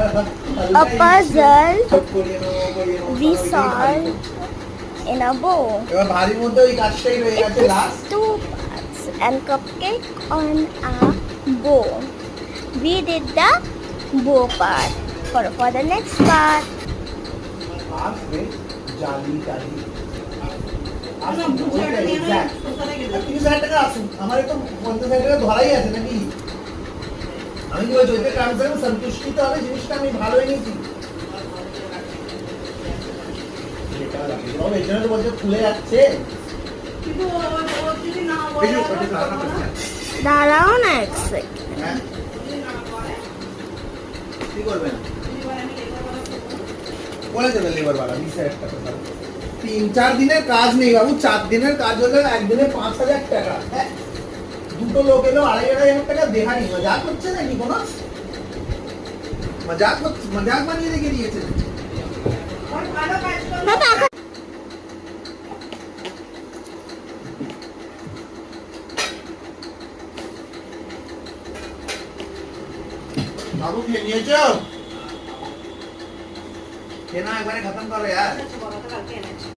a puzzle we solved in a bow. এবার ভারীর মধ্যে ওই কাজটাই রয়ে It গেছে is last. 2 parts and cupcake on a bow. We did the bow part. For the next part. আসবে জালি টালি আসুন ওইটাই এক্স্যাক্ট 30,000 টাকা আসুন আমার তো 50,000 টাকা ধরাই আছে নাকি আমি কি বলছি ওইটা ট্রান্সফার সন্তুষ্টি তো হবে জিনিসটা আমি ভালোই নিয়েছি এটা লাগে ও এখানে তো বলছে খুলে যাচ্ছে কিন্তু ও যদি না বলে দাঁড়াও না এক সেকেন্ড। হ্যাঁ কি করবেন বলে দেবেন লেবার বালা 20,000 টাকা 3-4 দিনের কাজ নেই বাবু 4 দিনের কাজ হলে একদিনে 5,000 টাকা হ্যাঁ দুটো লোক এলো 2,500 টাকা দেহানি মজাক হচ্ছে নাকি কোনো মজাক বানিয়ে রেখে দিয়েছে ভালো কাজ করো বাবা এখন বাবু খেয়ে নিয়েছো খেয়ে না একবারে খতম করো यार বড়টা কালকে এনেছি